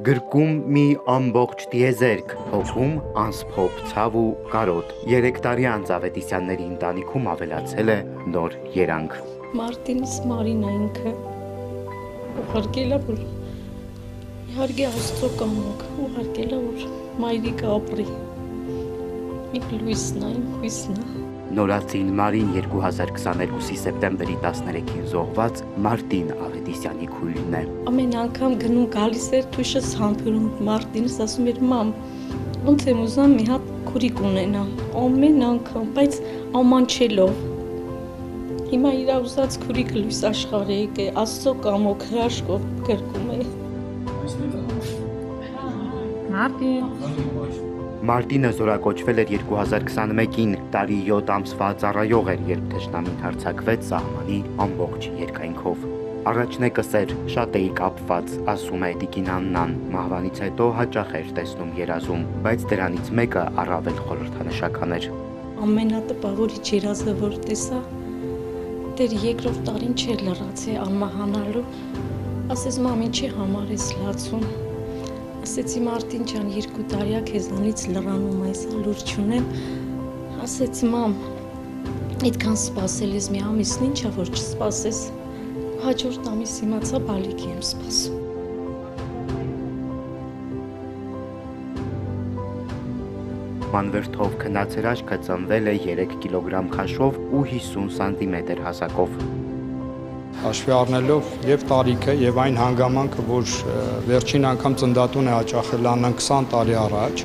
Գրկում մի ամբողջ տիեզերք, հոգում անսփոփ ցավ ու կարոտ։ 3 տարի անց Ավետիսյանների ընտանիքում ավելացել է նոր երանգ։ Մարտինից Մարինա ինքը ուղարկել է, որ իհարկե Աստծո կամոք, ուղարկել է, որ մայրիկը ապրի։ Իմ լույսն է, իմ հույսն է։ Նորածին Մարին 2022-ի սեպտեմբերի 13-ին զոհված Մարտին Ավետիսյանի քույրն է։ Ամեն անգամ գնում գալիս էր թույշս համբուրում Մարտինս, ասում էր մամ, ոնց եմ ուզում մի հատ քուրիկ ունենամ, ամեն անգամ, բայց ամանչելով։ Հիմա իր ուզած քուրիկը լույս աշխարհ է, Աստծո կամոք հրաշքով գրկում է։ Մարտինը զորակոչվել էր 2021-ին, տարի 7 ամսվա ծառայող էր, երբ թշնամին հարձակվեց սահմանի ամբողջ երկայնքով։ Առաջնեկս էր, շատ էի կապված, ասում է Տիկին Աննան, մահվանից հետո հաճախ էր տեսնում երազում, բայց դրանից մեկը առավել խորհրդանշական էր։ Ամենատպավորիչ երազը, որ տեսա, դեռ երկրորդ տարին չէր լռացի անմահանալու, ասես մամ ինչի համար ես լացում։ Ասեցի Մարտին ջան, 2 տարիա քեզանից լռանում այս լուրջ չունեմ, ասեցի մամ, այդքան սպասել ես մի ամիսն ինչա որ չսպասես, հաջորդ ամիս իմացա բալիկի եմ սպասում։ Մանվերթով քնած հրաշքը ծնվել է 3 կիլոգրամ քաշով ու 50 սանտիմետր հասակով։ Հաշվի առնելով եւ տարիքը եւ այն հանգամանքը, որ վերջին անգամ ծննդատուն է հաճախել Աննան 20 տարի առաջ,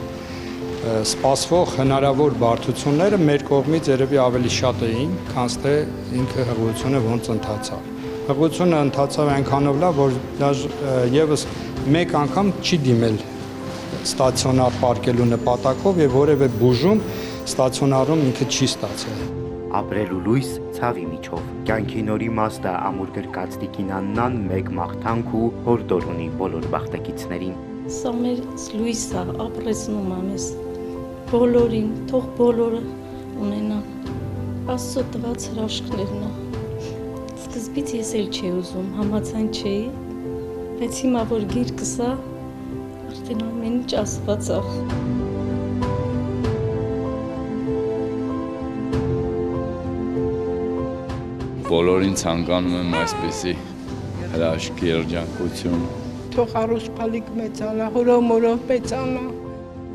սպասվող հնարավոր բարդությունները մեր կողմից երևի ավելի շատ էին, քան թե ինքը հղիությունը ոնց ընթացավ։ Հղիությունը ընթացավ այնքանով լավ, որ եւս մեկ անգամ չի դիմել ստացիոնար պարկելու նպատակով եւ որևէ բուժում ստացիոնարում ինքը չի ստացել։ Ապրելու լույս ցավի միջով։ Կյանքի նոր իմաստը ամուր գրկած Տիկին Աննան մեկ մաղթանք ու հորդոր ունի բոլոր բախտակիցներին։ Սա մեր լույսը ապրեցնում է մեզ բոլորին, թող բոլորը ունենան Աստծո տված հրաշքներն է։ Սկզբից ես էլ չէի ուզում, համաձայն չէի, բայց հիմա որ գիրկս է, արդեն ամեն ինչ ասված է։ Բոլորին ցանկանում եմ այսպեսի հրաշք երջանկություն։ Թող առուսպալիկ մեծանա, հորոմորով մեծանա։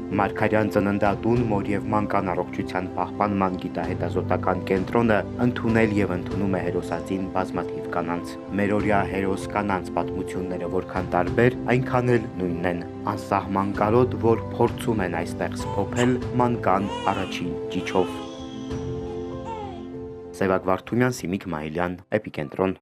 Մարգարյան ծննդատուն, մոր եւ մանկան առողջության պահպանման գիտահետազոտական կենտրոնը ընդունել եւ ընդունում է հերոսածին բազմաթիվ կանանց։ Մերօրյա հերոս կանանց պատմությունները որքան տարբեր, այնքան էլ նույնն են։ Անսահման կարոտ, որ փորձում են այստեղ սփոփել մանկան առաջին ճիչով։ Սևակ Վարդումյան, Սիմիկ Մայիլյան, Էպիկենտրոն։